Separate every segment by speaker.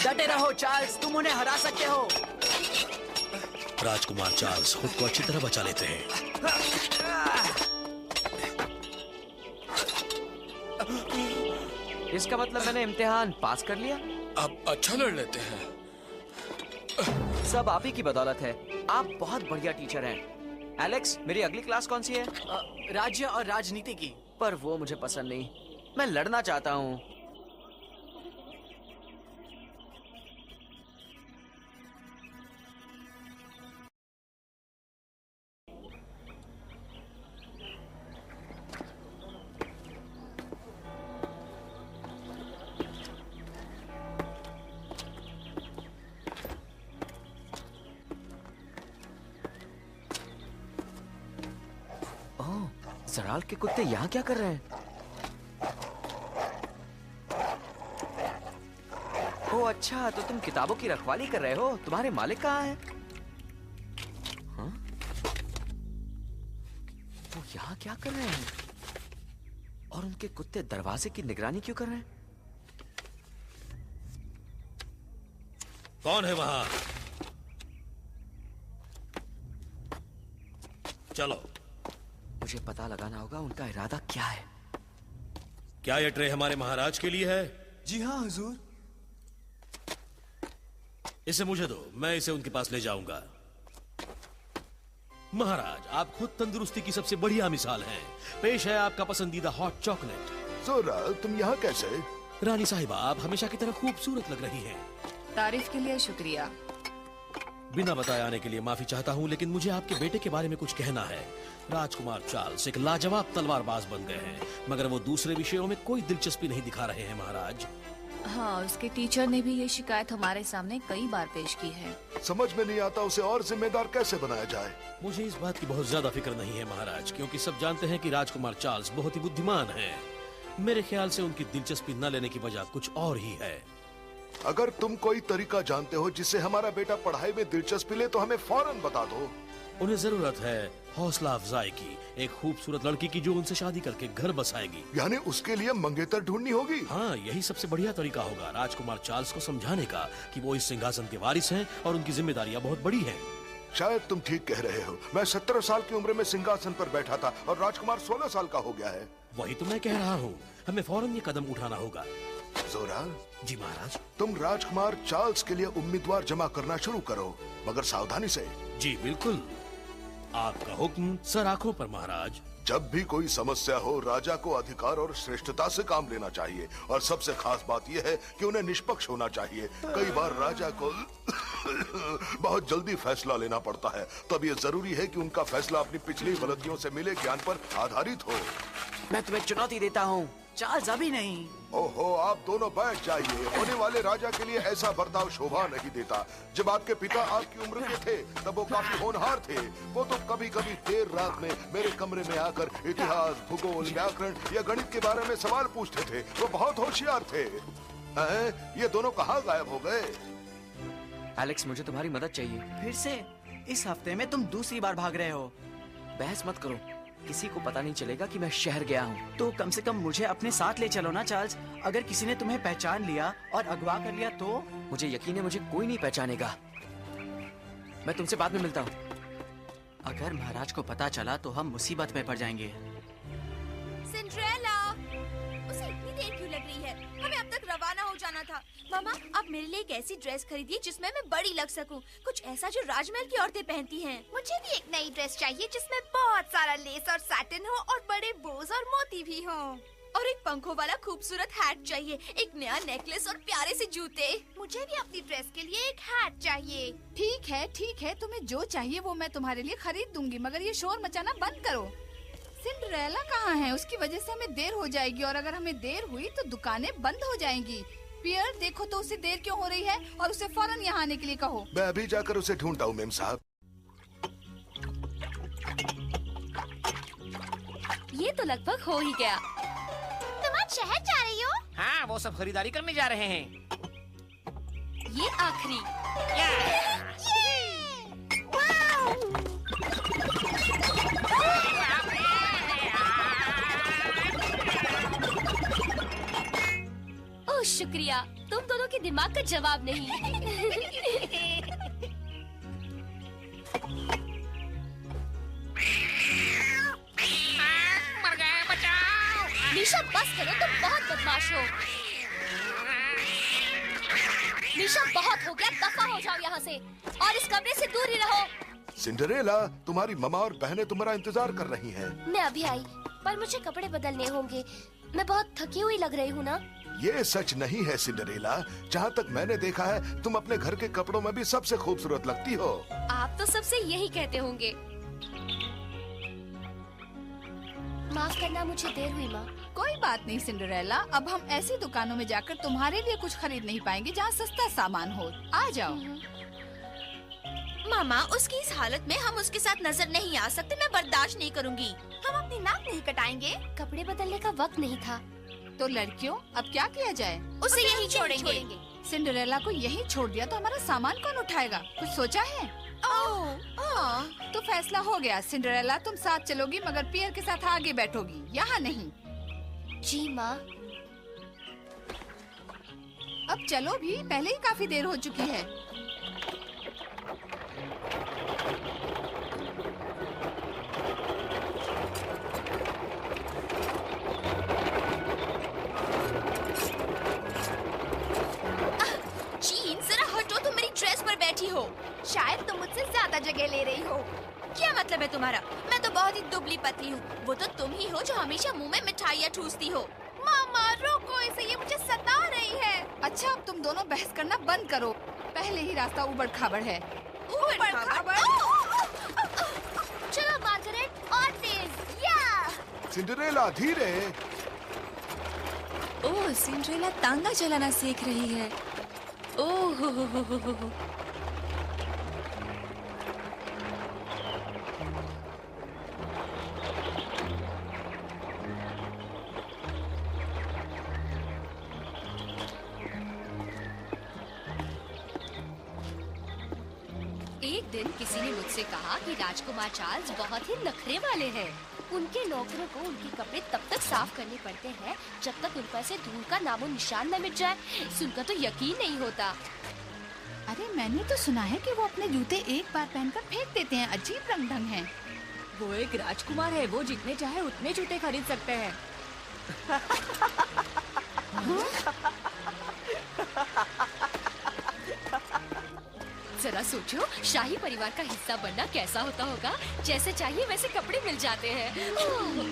Speaker 1: डटे रहो चार्ल्स, तुम उन्हें हरा सकते हो।
Speaker 2: राजकुमार चार्ल्स खुद को अच्छी तरह बचा लेते हैं।
Speaker 1: इसका मतलब मैंने इम्तिहान पास कर लिया।
Speaker 3: आप अच्छा लड़ लेते हैं।
Speaker 1: सब आप ही की बदौलत है। आप बहुत बढ़िया टीचर हैं। एलेक्स, मेरी अगली क्लास कौन सी है?
Speaker 4: राज्य और राजनीति की।
Speaker 1: पर वो मुझे पसंद नहीं। मैं लड़ना चाहता हूँ। जराल के कुत्ते यहाँ क्या कर रहे हैं? ओह अच्छा, तो तुम किताबों की रखवाली कर रहे हो। तुम्हारे मालिक कहाँ हैं? हाँ? वो यहाँ क्या कर रहे हैं? और उनके कुत्ते दरवाजे की निगरानी क्यों कर रहे हैं?
Speaker 2: कौन है वहां? चलो,
Speaker 1: मुझे पता लगाना होगा उनका इरादा क्या है।
Speaker 2: क्या ये ट्रे हमारे महाराज के लिए है?
Speaker 3: जी हाँ हुजूर।
Speaker 2: इसे मुझे दो, मैं इसे उनके पास ले जाऊंगा। महाराज, आप खुद तंदुरुस्ती की सबसे बढ़िया मिसाल हैं। पेश है आपका पसंदीदा हॉट चॉकलेट।
Speaker 5: जोराल, तुम यहाँ कैसे?
Speaker 2: रानी साहिबा, आप हमेशा की तरह खूबसूरत लग रही हैं।
Speaker 6: तारीफ के लिए शुक्रिया।
Speaker 2: बिना बताए आने के लिए माफी चाहता हूँ, लेकिन मुझे आपके बेटे के बारे में कुछ कहना है। राजकुमार चार्ल्स एक लाजवाब तलवारबाज बन गए हैं, मगर वो दूसरे विषयों में कोई दिलचस्पी नहीं दिखा रहे हैं महाराज।
Speaker 6: हाँ, उसके टीचर ने भी ये शिकायत हमारे सामने कई बार पेश की है।
Speaker 5: समझ में नहीं आता उसे और जिम्मेदार कैसे बनाया जाए।
Speaker 2: मुझे इस बात की बहुत ज्यादा फिक्र नहीं है महाराज, क्योंकि सब जानते हैं कि राजकुमार चार्ल्स बहुत ही बुद्धिमान हैं। मेरे ख्याल से उनकी दिलचस्पी न लेने की वजह कुछ और ही है।
Speaker 5: अगर तुम कोई तरीका जानते हो जिससे हमारा बेटा पढ़ाई में दिलचस्पी ले तो हमें फौरन बता दो।
Speaker 2: उन्हें जरूरत है हौसला अफजाई की, एक खूबसूरत लड़की की जो उनसे शादी करके घर बसाएगी।
Speaker 5: यानी उसके लिए मंगेतर ढूंढनी होगी।
Speaker 2: हाँ, यही सबसे बढ़िया तरीका होगा राजकुमार चार्ल्स को समझाने का कि वो इस सिंहासन के वारिस हैं और उनकी जिम्मेदारियां बहुत बड़ी हैं।
Speaker 5: शायद तुम ठीक कह रहे हो। मैं 17 साल की उम्र में सिंहासन पर बैठा था और राजकुमार 16 साल का हो गया है।
Speaker 2: वही तो मैं कह रहा हूँ, हमें फौरन ये कदम उठाना होगा।
Speaker 5: जोराल
Speaker 2: जी महाराज।
Speaker 5: तुम राजकुमार चार्ल्स के लिए उम्मीदवार जमा करना शुरू करो, मगर सावधानी से।
Speaker 2: जी बिल्कुल, आपका हुक्म सर आंखों पर महाराज।
Speaker 5: जब भी कोई समस्या हो राजा को अधिकार और श्रेष्ठता से काम लेना चाहिए और सबसे खास बात यह है कि उन्हें निष्पक्ष होना चाहिए। कई बार राजा को बहुत जल्दी फैसला लेना पड़ता है, तब ये जरूरी है कि उनका फैसला अपनी पिछली गलतियों से मिले ज्ञान पर आधारित हो।
Speaker 4: मैं तुम्हें चुनौती देता हूँ, चार्ल्स अभी नहीं।
Speaker 5: ओहो, आप दोनों बैठ जाइए। होने वाले राजा के लिए ऐसा बर्ताव शोभा नहीं देता। जब आपके पिता आपकी उम्र के थे तब वो काफी होनहार थे। वो तो कभी कभी देर रात में मेरे कमरे में आकर इतिहास, भूगोल, व्याकरण या गणित के बारे में सवाल पूछते थे। वो बहुत होशियार थे। ये दोनों कहाँ गायब हो गए?
Speaker 1: एलेक्स, मुझे तुम्हारी मदद चाहिए।
Speaker 4: फिर से इस हफ्ते में तुम दूसरी बार भाग रहे हो।
Speaker 1: बहस मत करो, किसी को पता नहीं चलेगा कि मैं शहर गया हूँ।
Speaker 4: तो कम से कम मुझे अपने साथ ले चलो ना चार्ल्स। अगर किसी ने तुम्हें पहचान लिया और अगवा कर लिया तो?
Speaker 1: मुझे यकीन है मुझे कोई नहीं पहचानेगा। मैं तुमसे बाद में मिलता हूँ।
Speaker 4: अगर महाराज को पता चला तो हम मुसीबत में पड़ जाएंगे।
Speaker 7: सिंड्रेला, उसे इतनी देर क्यों लग रही है? हमें अब तक रवाना हो जाना था। मामा, आप मेरे लिए एक ऐसी ड्रेस खरीदिए जिसमें मैं बड़ी लग सकूं। कुछ ऐसा जो राजमहल की औरतें पहनती हैं। मुझे भी एक नई ड्रेस चाहिए जिसमें बहुत सारा लेस और सैटिन हो और बड़े बोज और मोती भी हो। और एक पंखों वाला खूबसूरत हैट चाहिए, एक नया नेकलेस और प्यारे से जूते। मुझे भी अपनी ड्रेस के लिए एक हैट चाहिए।
Speaker 8: ठीक है, तुम्हें जो चाहिए वो मैं तुम्हारे लिए खरीद दूंगी, मगर ये शोर मचाना बंद करो। सिंड्रेला कहाँ है? उसकी वजह से हमें देर हो जाएगी और अगर हमें देर हुई तो दुकानें बंद हो जाएंगी। पियर, देखो तो उसे देर क्यों हो रही है और उसे फौरन यहाँ आने के लिए कहो।
Speaker 5: मैं अभी जाकर उसे ढूंढता हूँ मेम साहब।
Speaker 7: ये तो लगभग हो ही गया। तुम आज शहर जा रही हो?
Speaker 9: हाँ, वो सब खरीदारी करने जा रहे हैं।
Speaker 7: ये आखिरी। ओह शुक्रिया, तुम दोनों के दिमाग का जवाब नहीं।
Speaker 9: मर गए, बचाओ।
Speaker 7: निशा बस करो, तुम बहुत बदमाश हो। निशा बहुत हो गया, दफा हो जाओ यहाँ से और इस कमरे से दूर ही रहो।
Speaker 5: सिंड्रेला, तुम्हारी ममा और बहनें तुम्हारा इंतजार कर रही हैं।
Speaker 7: मैं अभी आई, पर मुझे कपड़े बदलने होंगे। मैं बहुत थकी हुई लग रही हूँ ना?
Speaker 5: ये सच नहीं है सिंड्रेला। जहाँ तक मैंने देखा है तुम अपने घर के कपड़ों में भी सबसे खूबसूरत लगती हो।
Speaker 7: आप तो सबसे यही कहते होंगे। माफ करना, मुझे देर हुई माँ।
Speaker 8: कोई बात नहीं सिंड्रेला, अब हम ऐसी दुकानों में जाकर तुम्हारे लिए कुछ खरीद नहीं पाएंगे जहाँ सस्ता सामान हो। आ जाओ।
Speaker 7: मामा, उसकी इस हालत में हम उसके साथ नजर नहीं आ सकते। मैं बर्दाश्त नहीं करूंगी। हम अपनी नाक नहीं कटाएंगे। कपड़े बदलने का वक्त नहीं था।
Speaker 8: तो लड़कियों, अब क्या किया जाए?
Speaker 7: उसे यहीं छोड़ेंगे।
Speaker 8: सिंड्रेला को यहीं छोड़ दिया तो हमारा सामान कौन उठाएगा? कुछ सोचा है? तो फैसला हो गया। सिंड्रेला, तुम साथ चलोगी मगर पियर के साथ आगे बैठोगी, यहाँ नहीं।
Speaker 7: जी माँ।
Speaker 8: अब चलो भी, पहले ही काफी देर हो चुकी है।
Speaker 7: हो। शायद तुम मुझसे ज्यादा जगह ले रही हो। क्या मतलब है तुम्हारा? मैं तो बहुत ही दुबली पतली हूँ। वो तो तुम ही हो जो हमेशा मुंह में मिठाइयाँ ठूसती हो। मामा रोको इसे, ये मुझे सता रही है।
Speaker 8: अच्छा, अब तुम दोनों बहस करना बंद करो। पहले ही रास्ता उबड़ खाबड़ है।
Speaker 7: उबड़ खाबड़? चलो मार्गरेट, और तेज। या
Speaker 5: सिंड्रेला, धीरे।
Speaker 6: ओह, सिंड्रेला तांगा चलाना सीख रही है। ओह हो।
Speaker 7: एक दिन किसी ने मुझसे कहा कि राजकुमार चार्ल्स बहुत ही नखरे वाले हैं। उनके नौकरों को उनके कपड़े तब तक साफ करने पड़ते हैं जब तक उन पर से धूल का नामो निशान न मिट जाए। सुनकर तो यकीन नहीं होता।
Speaker 8: अरे मैंने तो सुना है कि वो अपने जूते एक बार पहनकर फेंक देते हैं। अजीब रंग ढंग है।
Speaker 6: वो एक राजकुमार है, वो जितने चाहे उतने जूते खरीद सकते हैं।
Speaker 10: जरा सोचो, शाही परिवार का हिस्सा बनना कैसा होता होगा। जैसे चाहिए वैसे कपड़े मिल जाते हैं। ओह!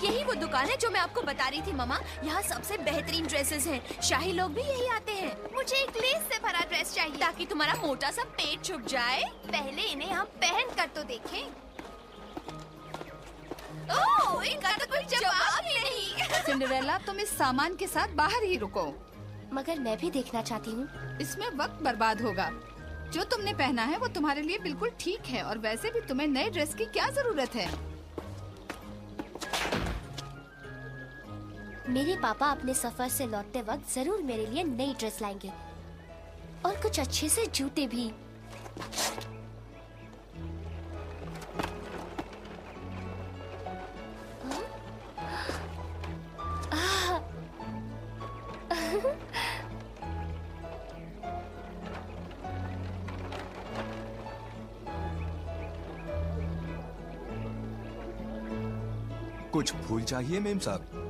Speaker 7: यही वो दुकान है जो मैं आपको बता रही थी मामा। यहाँ सबसे बेहतरीन ड्रेसेस हैं। शाही लोग भी यही आते हैं। मुझे एक लेस से भरा ड्रेस चाहिए ताकि तुम्हारा मोटा सा पेट छुप जाए। पहले इन्हें हम पहन कर तो देखें। ओह, इनका तो कोई जवाब ही नहीं।
Speaker 8: सिंड्रेला, तुम इस सामान के साथ बाहर ही रुको।
Speaker 10: मगर मैं भी देखना चाहती हूँ।
Speaker 8: इसमें वक्त बर्बाद होगा। जो तुमने पहना है वो तुम्हारे लिए बिल्कुल ठीक है, और वैसे भी तुम्हें नए ड्रेस की क्या जरूरत है।
Speaker 10: मेरे पापा अपने सफर से लौटते वक्त जरूर मेरे लिए नई ड्रेस लाएंगे और कुछ अच्छे से जूते भी।
Speaker 3: कुछ फूल चाहिए मेम साहब?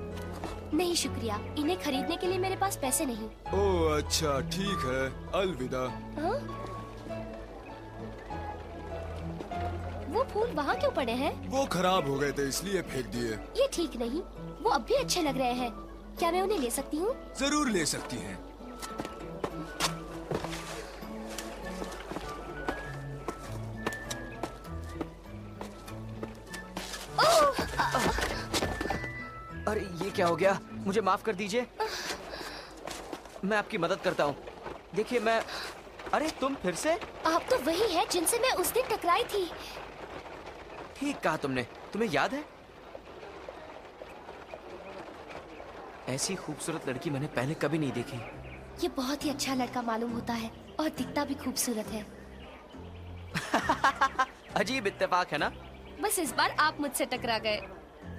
Speaker 10: नहीं शुक्रिया, इन्हें खरीदने के लिए मेरे पास पैसे नहीं।
Speaker 3: ओह अच्छा, ठीक है, अलविदा।
Speaker 10: हाँ? वो फूल वहाँ क्यों पड़े हैं?
Speaker 3: वो खराब हो गए थे इसलिए फेंक दिए।
Speaker 10: ये ठीक नहीं, वो अब भी अच्छे लग रहे हैं। क्या मैं उन्हें ले सकती हूँ?
Speaker 3: जरूर ले सकती हैं।
Speaker 1: अरे ये क्या हो गया? मुझे माफ कर दीजिए, मैं आपकी मदद करता हूँ। देखिए मैं... अरे तुम फिर से?
Speaker 10: आप तो वही है जिनसे मैं उस दिन टकराई थी।
Speaker 1: ठीक कहा तुमने। तुम्हें याद है? ऐसी खूबसूरत लड़की मैंने पहले कभी नहीं देखी।
Speaker 10: ये बहुत ही अच्छा लड़का मालूम होता है और दिखता भी खूबसूरत है।
Speaker 1: अजीब इत्तेफाक है ना?
Speaker 10: बस इस बार आप मुझसे टकरा गए।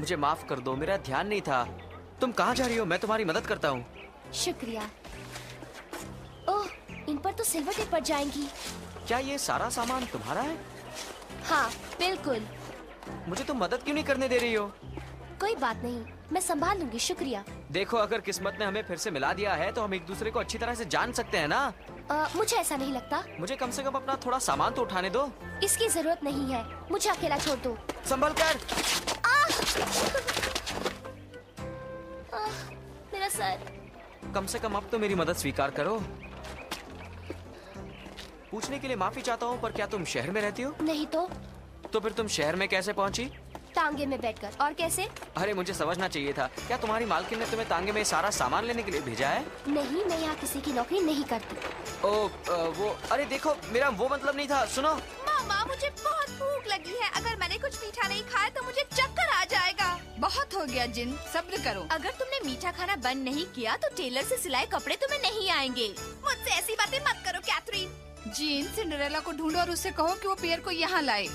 Speaker 1: मुझे माफ कर दो, मेरा ध्यान नहीं था। तुम कहाँ जा रही हो? मैं तुम्हारी मदद करता हूँ।
Speaker 10: शुक्रिया। ओह, इन पर तो सिल्वर टिप पड़ जाएंगी।
Speaker 1: क्या ये सारा सामान तुम्हारा है?
Speaker 10: हाँ बिल्कुल।
Speaker 1: मुझे तुम मदद क्यों नहीं करने दे रही हो?
Speaker 10: कोई बात नहीं, मैं संभाल लूंगी। शुक्रिया।
Speaker 1: देखो, अगर किस्मत ने हमें फिर से मिला दिया है तो हम एक दूसरे को अच्छी तरह से जान सकते हैं ना?
Speaker 10: मुझे ऐसा नहीं लगता।
Speaker 1: मुझे कम से कम अपना थोड़ा सामान तो उठाने दो।
Speaker 10: इसकी जरूरत नहीं है, मुझे अकेला छोड़ दो।
Speaker 1: संभल कर।
Speaker 10: मेरा सर।
Speaker 1: कम से कम अब तो मेरी मदद स्वीकार करो। पूछने के लिए माफी चाहता हूँ, पर क्या तुम शहर में रहती हो?
Speaker 10: नहीं तो।
Speaker 1: तो फिर तुम शहर में कैसे पहुँची?
Speaker 10: तांगे में बैठकर। और कैसे?
Speaker 1: अरे मुझे समझना चाहिए था। क्या तुम्हारी मालकिन ने तुम्हें तांगे में सारा सामान लेने के लिए भेजा है?
Speaker 10: नहीं, मैं यहाँ किसी की नौकरी नहीं करती।
Speaker 1: वो अरे देखो, मेरा वो मतलब नहीं था। सुनो
Speaker 7: मामा, मुझे बहुत भूख लगी है। अगर मैंने कुछ मीठा नहीं खाया तो मुझे चक्कर आ जाएगा।
Speaker 8: बहुत हो गया जिन, सब्र करो।
Speaker 7: अगर तुमने मीठा खाना बंद नहीं किया तो टेलर से सिलाए कपड़े तुम्हें नहीं आएंगे। मुझसे ऐसी बातें मत करो कैथरीन।
Speaker 8: जीन, सिंड्रेला को ढूंढो और उससे कहो कि वो पियर को यहाँ लाए।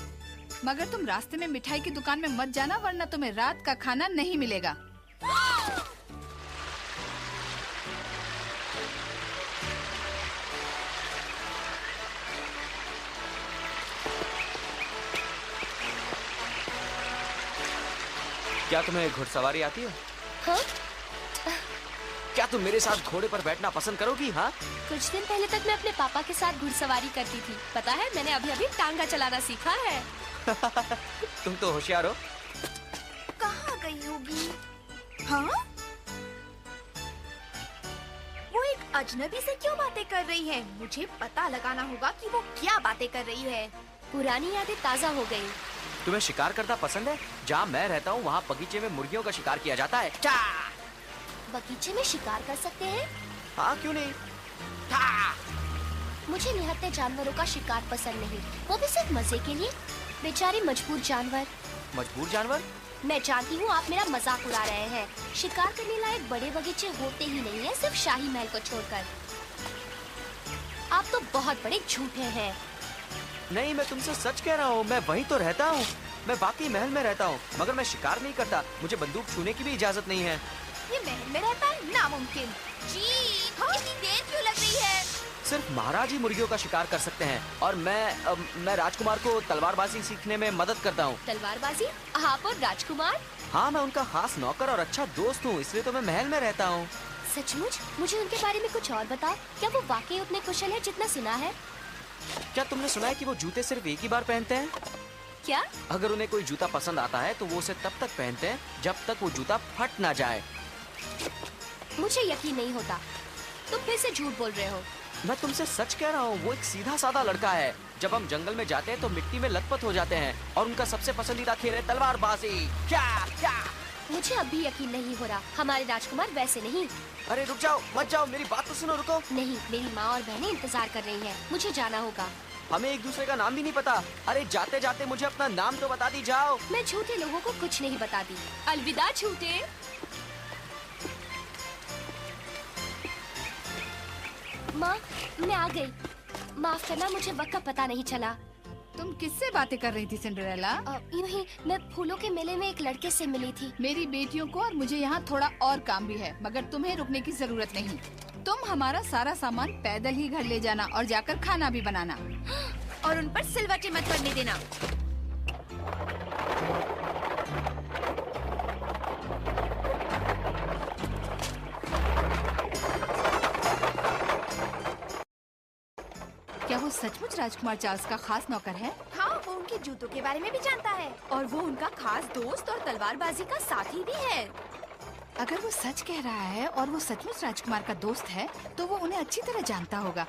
Speaker 8: मगर तुम रास्ते में मिठाई की दुकान में मत जाना, वरना तुम्हें रात का खाना नहीं मिलेगा।
Speaker 1: क्या तुम्हें घुड़सवारी आती है?
Speaker 10: हाँ?
Speaker 1: क्या तुम मेरे साथ घोड़े पर बैठना पसंद करोगी? हाँ,
Speaker 10: कुछ दिन पहले तक मैं अपने पापा के साथ घुड़सवारी करती थी। पता है, मैंने अभी अभी टांगा चलाना सीखा है।
Speaker 1: तुम तो होशियार हो।
Speaker 7: कहाँ गई होगी? हाँ? वो एक अजनबी से क्यों बातें कर रही है? मुझे पता लगाना होगा कि वो क्या बातें कर रही है।
Speaker 10: पुरानी यादें ताज़ा हो गई।
Speaker 1: तुम्हें शिकार करना पसंद है? जहाँ मैं रहता हूँ वहाँ बगीचे में मुर्गियों का शिकार किया जाता है। टा!
Speaker 10: बगीचे में शिकार कर सकते हैं?
Speaker 1: हाँ, क्यों नहीं?
Speaker 10: मुझे निहत्थे जानवरों का शिकार पसंद नहीं, वो भी सिर्फ मजे के लिए। बेचारे मजबूर जानवर।
Speaker 1: मजबूर जानवर?
Speaker 10: मैं जानती हूँ आप मेरा मजाक उड़ा रहे हैं। शिकार करने लायक बड़े बगीचे होते ही नहीं है, सिर्फ शाही महल को छोड़कर। आप तो बहुत बड़े झूठे हैं।
Speaker 1: नहीं, मैं तुमसे सच कह रहा हूँ। मैं वहीं तो रहता हूँ। मैं वाकई महल में रहता हूँ, मगर मैं शिकार नहीं करता। मुझे बंदूक छूने की भी इजाजत नहीं है।
Speaker 7: ये महल में रहता है? नामुमकिन। जी, इतनी देर क्यों लग रही है?
Speaker 1: सिर्फ महाराज ही मुर्गियों का शिकार कर सकते हैं और मैं राजकुमार को तलवारबाजी सीखने में मदद करता हूँ।
Speaker 10: तलवारबाजी? आप और राजकुमार?
Speaker 1: हाँ, मैं उनका खास नौकर और अच्छा दोस्त हूँ, इसलिए तो मैं महल में रहता हूँ।
Speaker 10: सचमुच? मुझे उनके बारे में कुछ और बताओ। क्या वो वाकई उतने कुशल है जितना सुना है?
Speaker 1: क्या तुमने सुना है कि वो जूते सिर्फ एक ही बार पहनते हैं?
Speaker 10: क्या?
Speaker 1: अगर उन्हें कोई जूता पसंद आता है तो वो उसे तब तक पहनते हैं जब तक वो जूता फट ना जाए।
Speaker 10: मुझे यकीन नहीं होता, तुम फिर से झूठ बोल रहे हो।
Speaker 1: मैं तुमसे सच कह रहा हूँ, वो एक सीधा साधा लड़का है। जब हम जंगल में जाते हैं तो मिट्टी में लथपथ हो जाते हैं और उनका सबसे पसंदीदा खेल है तलवारबाजी। क्या क्या?
Speaker 10: मुझे अब भी यकीन नहीं हो रहा, हमारे राजकुमार वैसे नहीं।
Speaker 1: अरे रुक जाओ, मत जाओ, मेरी बात तो सुनो, रुको।
Speaker 10: नहीं, मेरी माँ और बहनें इंतजार कर रही हैं, मुझे जाना होगा।
Speaker 1: हमें एक दूसरे का नाम भी नहीं पता। अरे जाते जाते मुझे अपना नाम तो बता दी, जाओ।
Speaker 10: मैं झूठे लोगों को कुछ नहीं बताती। अलविदा झूठे। माँ, मैं आ गई। माफ करना, मुझे वक्त का पता नहीं चला।
Speaker 8: तुम किससे बातें कर रही थी सिंड्रेला?
Speaker 10: यूं ही मैं फूलों के मेले में एक लड़के से मिली थी।
Speaker 8: मेरी बेटियों को और मुझे यहाँ थोड़ा और काम भी है, मगर तुम्हें रुकने की जरूरत नहीं। तुम हमारा सारा सामान पैदल ही घर ले जाना और जाकर खाना भी बनाना।
Speaker 7: और उन पर सिलवटें मत पड़ने देना।
Speaker 8: क्या वो सचमुच राजकुमार चार्ल्स का खास नौकर है?
Speaker 7: हाँ, वो उनके जूतों के बारे में भी जानता है और वो उनका खास दोस्त और तलवारबाजी का साथी भी है।
Speaker 8: अगर वो सच कह रहा है और वो सचमुच राजकुमार का दोस्त है तो वो उन्हें अच्छी तरह जानता होगा।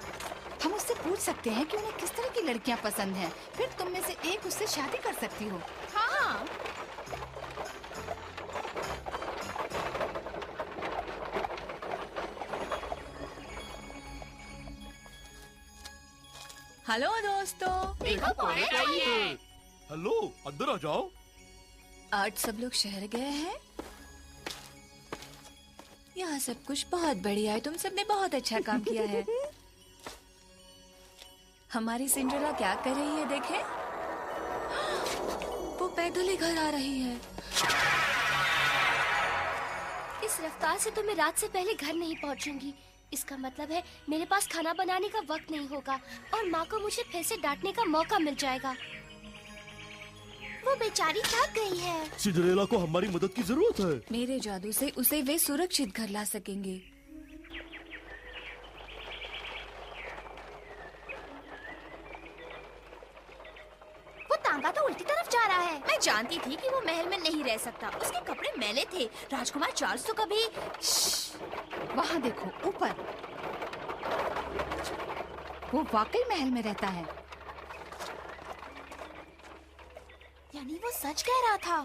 Speaker 8: हम उससे पूछ सकते हैं कि उन्हें किस तरह की लड़कियां पसंद हैं। फिर तुम में से एक उससे शादी कर सकती हो।
Speaker 7: हाँ।
Speaker 6: हेलो दोस्तों।
Speaker 3: हेलो, अंदर आ जाओ।
Speaker 6: आज सब लोग शहर गए हैं। यहाँ सब कुछ बहुत बढ़िया है, तुम सबने बहुत अच्छा काम किया है। हमारी सिंड्रेला क्या कर रही है देखें? वो पैदल ही घर आ रही है।
Speaker 10: इस रफ्तार से तो मैं रात से पहले घर नहीं पहुंचूंगी। इसका मतलब है मेरे पास खाना बनाने का वक्त नहीं होगा और माँ को मुझे फिर से डांटने का मौका मिल जाएगा। वो बेचारी थक गई है।
Speaker 2: सिंड्रेला को हमारी मदद की जरूरत है।
Speaker 6: मेरे जादू से उसे वे सुरक्षित घर ला सकेंगे।
Speaker 7: वो तांगा तो उल्टी तरफ जा रहा है। मैं जानती थी कि वो महल में नहीं रह सकता। उसके कपड़े मैले थे। राजकुमार चार्ल्स तो कभी।
Speaker 8: वहाँ देखो ऊपर, वो वाकई महल में रहता है।
Speaker 7: यानी वो सच कह रहा था।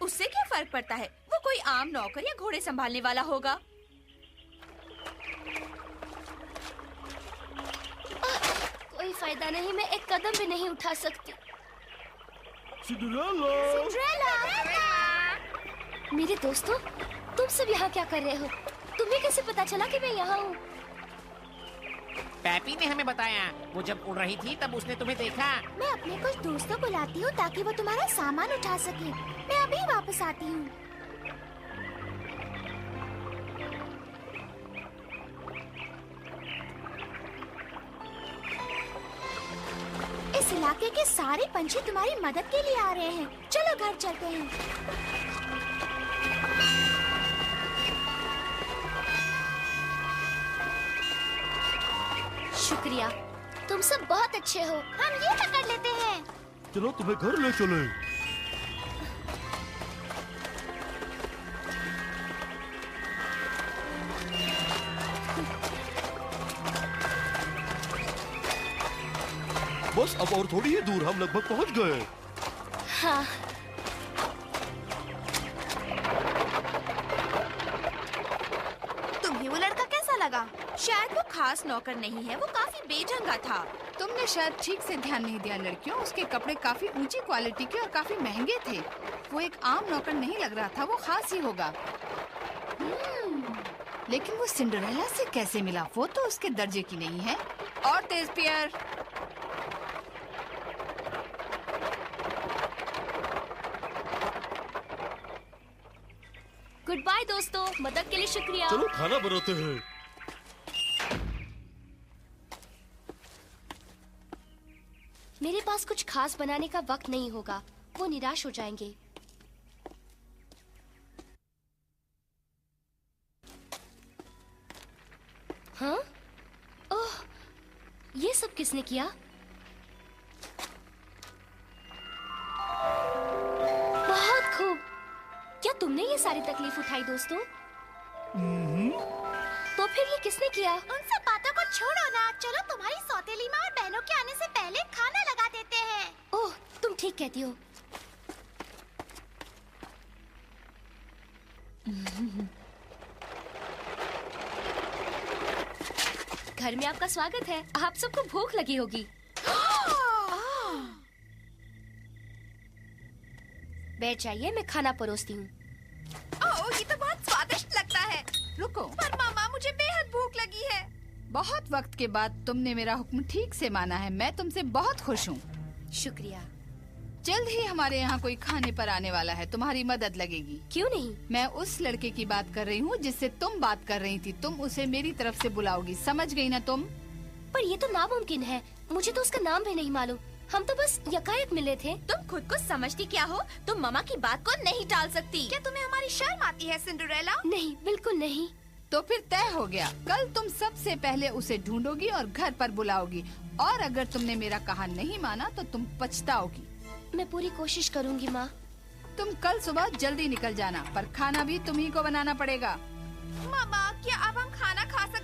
Speaker 7: उससे क्या फर्क पड़ता है? वो कोई आम नौकर या घोड़े संभालने वाला होगा।
Speaker 10: कोई फायदा नहीं, मैं एक कदम भी नहीं उठा सकती।
Speaker 2: सिंड्रेला!
Speaker 10: मेरे दोस्तों, तुम सब यहाँ क्या कर रहे हो? तुम्हें कैसे पता चला कि मैं यहाँ हूँ?
Speaker 9: पैपी ने हमें बताया। वो जब उड़ रही थी तब उसने तुम्हें देखा।
Speaker 7: मैं अपने कुछ दोस्तों को लाती हूँ ताकि वो तुम्हारा सामान उठा सके। मैं अभी वापस आती हूँ। इस इलाके के सारे पंछी तुम्हारी मदद के लिए आ रहे हैं। चलो घर चलते हैं।
Speaker 10: शुक्रिया, तुम सब बहुत अच्छे हो।
Speaker 7: हम ये पकड़ लेते हैं।
Speaker 2: चलो तुम्हें घर ले चले। बस अब और थोड़ी ही दूर, हम लगभग पहुंच गए।
Speaker 10: हाँ।
Speaker 7: तुम्हें वो लड़का कैसा लगा? शायद वो खास नौकर नहीं है, वो काफी बेढंगा था।
Speaker 8: तुमने शायद ठीक से ध्यान नहीं दिया लड़कियों। उसके कपड़े काफी ऊंची क्वालिटी के और काफी महंगे थे। वो एक आम नौकर नहीं लग रहा था, वो खास ही होगा। लेकिन वो सिंड्रेला से कैसे मिला? वो तो उसके दर्जे की नहीं है। और तेज पियर।
Speaker 10: गुड बाय दोस्तों, मदद के लिए शुक्रिया।
Speaker 2: चलो खाना बनाते हैं।
Speaker 10: पास कुछ खास बनाने का वक्त नहीं होगा, वो निराश हो जाएंगे। हाँ? ओह, ये सब किसने किया? बहुत खूब। क्या तुमने ये सारी तकलीफ उठाई दोस्तों? तो फिर ये किसने किया?
Speaker 7: उन सब बातों को छोड़ो ना, चलो तुम्हारी सौतेली माँ और बहनों के आने से पहले खाना लगा देते हैं।
Speaker 10: ओह, तुम ठीक कहती हो। घर में आपका स्वागत है। आप सबको भूख लगी होगी। बैठ जाइए, मैं खाना परोसती हूँ।
Speaker 7: ओह, ये तो बहुत स्वादिष्ट लगता है।
Speaker 8: रुको,
Speaker 7: पर मामा, मुझे बेहद भूख लगी है।
Speaker 8: बहुत वक्त के बाद तुमने मेरा हुक्म ठीक से माना है। मैं तुमसे बहुत खुश हूँ।
Speaker 10: शुक्रिया।
Speaker 8: जल्द ही हमारे यहाँ कोई खाने पर आने वाला है, तुम्हारी मदद लगेगी।
Speaker 10: क्यों नहीं?
Speaker 8: मैं उस लड़के की बात कर रही हूँ जिससे तुम बात कर रही थी। तुम उसे मेरी तरफ से बुलाओगी, समझ गई ना तुम?
Speaker 10: पर ये तो नामुमकिन है, मुझे तो उसका नाम भी नहीं मालूम। हम तो बस यकायक मिले थे।
Speaker 7: तुम खुद को समझती क्या हो? तुम मामा की बात को नहीं टाल सकती। क्या तुम्हें हमारी शर्म आती है सिंड्रेला?
Speaker 10: नहीं, बिल्कुल नहीं।
Speaker 8: तो फिर तय हो गया, कल तुम सबसे पहले उसे ढूंढोगी और घर पर बुलाओगी। और अगर तुमने मेरा कहा नहीं माना तो तुम पछताओगी।
Speaker 10: मैं पूरी कोशिश करूंगी माँ।
Speaker 8: तुम कल सुबह जल्दी निकल जाना, पर खाना भी तुम्ही को बनाना पड़ेगा।
Speaker 7: मामा, क्या अब हम खाना खा सकते